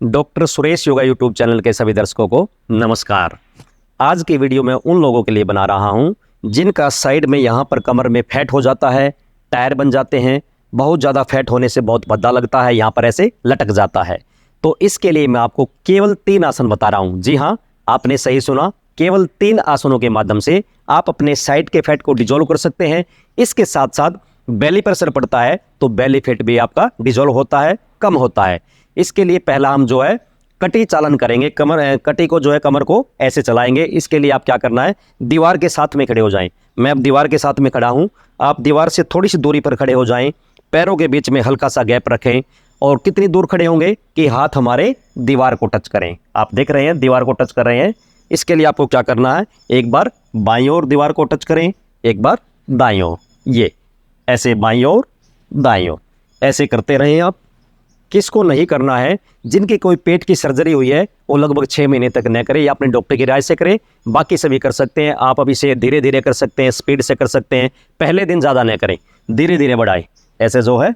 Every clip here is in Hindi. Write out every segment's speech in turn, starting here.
Doctor Suresh yoga YouTube channel के सभी दर्शकों को नमस्कार। आज की वीडियो मैं उन लोगों के लिए बना रहा हूं जिनका साइड में यहाँ पर कमर में फैट हो जाता है, टायर बन जाते हैं, बहुत ज़्यादा फैट होने से बहुत भद्दा लगता है, यहाँ पर ऐसे लटक जाता है। तो इसके लिए मैं आपको केवल 3 आसन बता रहा हूँ। जी हाँ, आपने सही सुना, केवल 3 आसनों के माध्यम से आप अपने साइड के फैट को डिजोल्व कर सकते हैं। इसके साथ साथ बेली प्रेशर पड़ता है तो बेली फैट भी आपका डिजोल्व होता है, कम होता है। इसके लिए पहला हम जो है कटी चालन करेंगे। कटी को जो है कमर को ऐसे चलाएंगे। इसके लिए आप क्या करना है, दीवार के साथ में खड़े हो जाएं। मैं अब दीवार के साथ में खड़ा हूं, आप दीवार से थोड़ी सी दूरी पर खड़े हो जाएं। पैरों के बीच में हल्का सा गैप रखें और कितनी दूर खड़े होंगे कि हाथ हमारे दीवार को टच करें। आप देख रहे हैं दीवार को टच कर रहे हैं। इसके लिए आपको क्या करना है, एक बार बाईं ओर दीवार को टच करें, एक बार दाईं ओर, ये ऐसे बाईं ओर दाईं ओर ऐसे करते रहें। आप किसको नहीं करना है, जिनकी कोई पेट की सर्जरी हुई है वो लगभग 6 महीने तक न करें या अपने डॉक्टर की राय से करें। बाकी सभी कर सकते हैं। आप अब इसे धीरे धीरे कर सकते हैं, स्पीड से कर सकते हैं। पहले दिन ज़्यादा न करें, धीरे धीरे बढ़ाएं। ऐसे जो है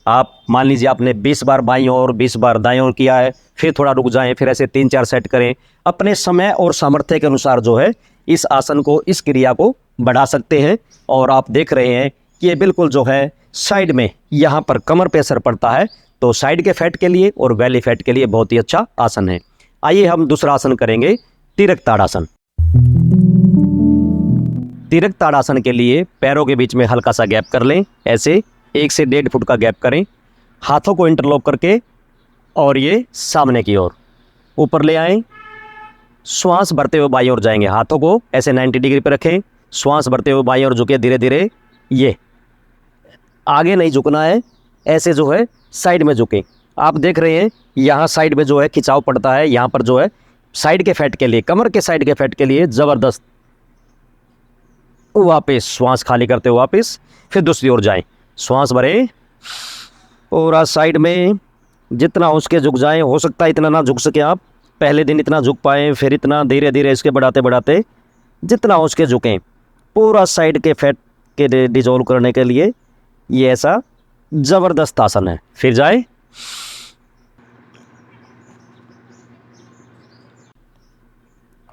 आप मान लीजिए आपने 20 बार बाईं ओर 20 बार दाईं ओर किया है, फिर थोड़ा रुक जाएं, फिर ऐसे 3-4 सेट करें। अपने समय और सामर्थ्य के अनुसार जो है इस आसन को, इस क्रिया को बढ़ा सकते हैं। और आप देख रहे हैं कि ये बिल्कुल जो है साइड में यहाँ पर कमर पे असर पड़ता है, तो साइड के फैट के लिए और बेली फैट के लिए बहुत ही अच्छा आसन है। आइए हम दूसरा आसन करेंगे, तिरक ताड़ासन। तिरक ताड़ासन के लिए पैरों के बीच में हल्का सा गैप कर लें, ऐसे 1 से 1.5 फुट का गैप करें। हाथों को इंटरलॉक करके और ये सामने की ओर ऊपर ले आएं। श्वास भरते हुए बाईं ओर जाएंगे। हाथों को ऐसे 90 डिग्री पर रखें, श्वास भरते हुए बाईं ओर झुके, धीरे धीरे ये आगे नहीं झुकना है, ऐसे जो है साइड में झुके। आप देख रहे हैं यहाँ साइड में जो है खिंचाव पड़ता है, यहाँ पर जो है साइड के फैट के लिए, कमर के साइड के फैट के लिए ज़बरदस्त। वापस श्वास खाली करते हुए वापस फिर दूसरी ओर जाएं। श्वास भरें, पूरा साइड में जितना हो सके झुक जाएं। हो सकता है इतना ना झुक सके आप, पहले दिन इतना झुक पाएँ, फिर इतना, धीरे धीरे इसके बढ़ाते बढ़ाते जितना हो सके झुकें। पूरा साइड के फैट के डिजोल्व करने के लिए ये ऐसा ज़बरदस्त आसन है। फिर जाए,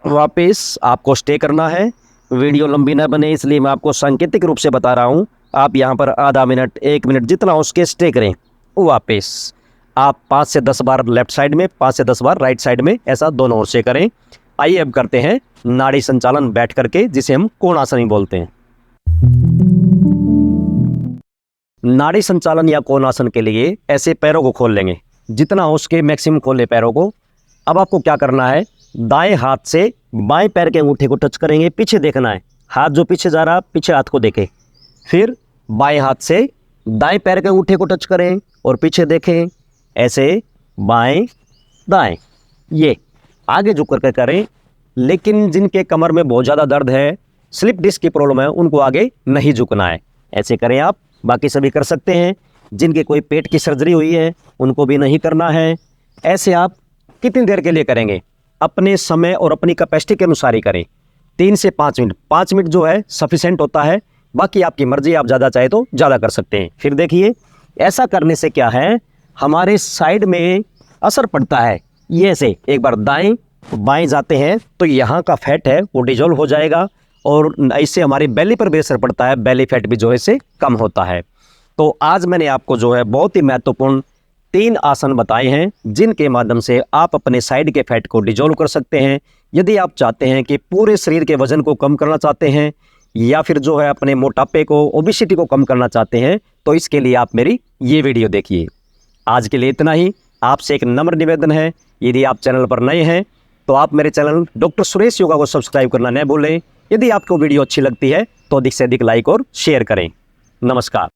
वापस आपको स्टे करना है। वीडियो लंबी ना बने इसलिए मैं आपको सांकेतिक रूप से बता रहा हूँ। आप यहाँ पर आधा मिनट 1 मिनट जितना उसके स्टे करें। वापस आप 5 से 10 बार लेफ्ट साइड में, 5 से 10 बार राइट साइड में, ऐसा दोनों ओर से करें। आइए अब करते हैं नाड़ी संचालन बैठ करके, जिसे हम कोणासन बोलते हैं। नाड़ी संचालन या कोणासन के लिए ऐसे पैरों को खोल लेंगे, जितना हो सके मैक्सिमम खोले पैरों को। अब आपको क्या करना है, दाएं हाथ से बाएं पैर के अंगूठे को टच करेंगे, पीछे देखना है। हाथ जो पीछे जा रहा है, पीछे हाथ को देखें। फिर बाएं हाथ से दाएं पैर के अंगूठे को टच करें और पीछे देखें, ऐसे बाएं दाएं, ये आगे झुक करके करें। लेकिन जिनके कमर में बहुत ज़्यादा दर्द है, स्लिप डिस्क की प्रॉब्लम है, उनको आगे नहीं झुकना है, ऐसे करें आप। बाकी सभी कर सकते हैं। जिनके कोई पेट की सर्जरी हुई है उनको भी नहीं करना है। ऐसे आप कितनी देर के लिए करेंगे, अपने समय और अपनी कैपेसिटी के अनुसार ही करें। 3 से 5 मिनट, 5 मिनट जो है सफिशेंट होता है। बाकी आपकी मर्जी, आप ज़्यादा चाहे तो ज़्यादा कर सकते हैं। फिर देखिए, ऐसा करने से क्या है, हमारे साइड में असर पड़ता है। ये ऐसे एक बार दाएं बाएं जाते हैं तो यहाँ का फैट है वो डिजोल्व हो जाएगा और इससे हमारी बेली पर भी असर पड़ता है, बेली फैट भी जो है इससे कम होता है। तो आज मैंने आपको जो है बहुत ही महत्वपूर्ण 3 आसन बताए हैं, जिनके माध्यम से आप अपने साइड के फैट को डिजोल्व कर सकते हैं। यदि आप चाहते हैं कि पूरे शरीर के वजन को कम करना चाहते हैं या फिर जो है अपने मोटापे को, ओबेसिटी को कम करना चाहते हैं, तो इसके लिए आप मेरी ये वीडियो देखिए। आज के लिए इतना ही। आपसे एक नम्र निवेदन है, यदि आप चैनल पर नए हैं तो आप मेरे चैनल डॉक्टर सुरेश योगा को सब्सक्राइब करना न भूलें। यदि आपको वीडियो अच्छी लगती है तो अधिक से अधिक लाइक और शेयर करें। नमस्कार।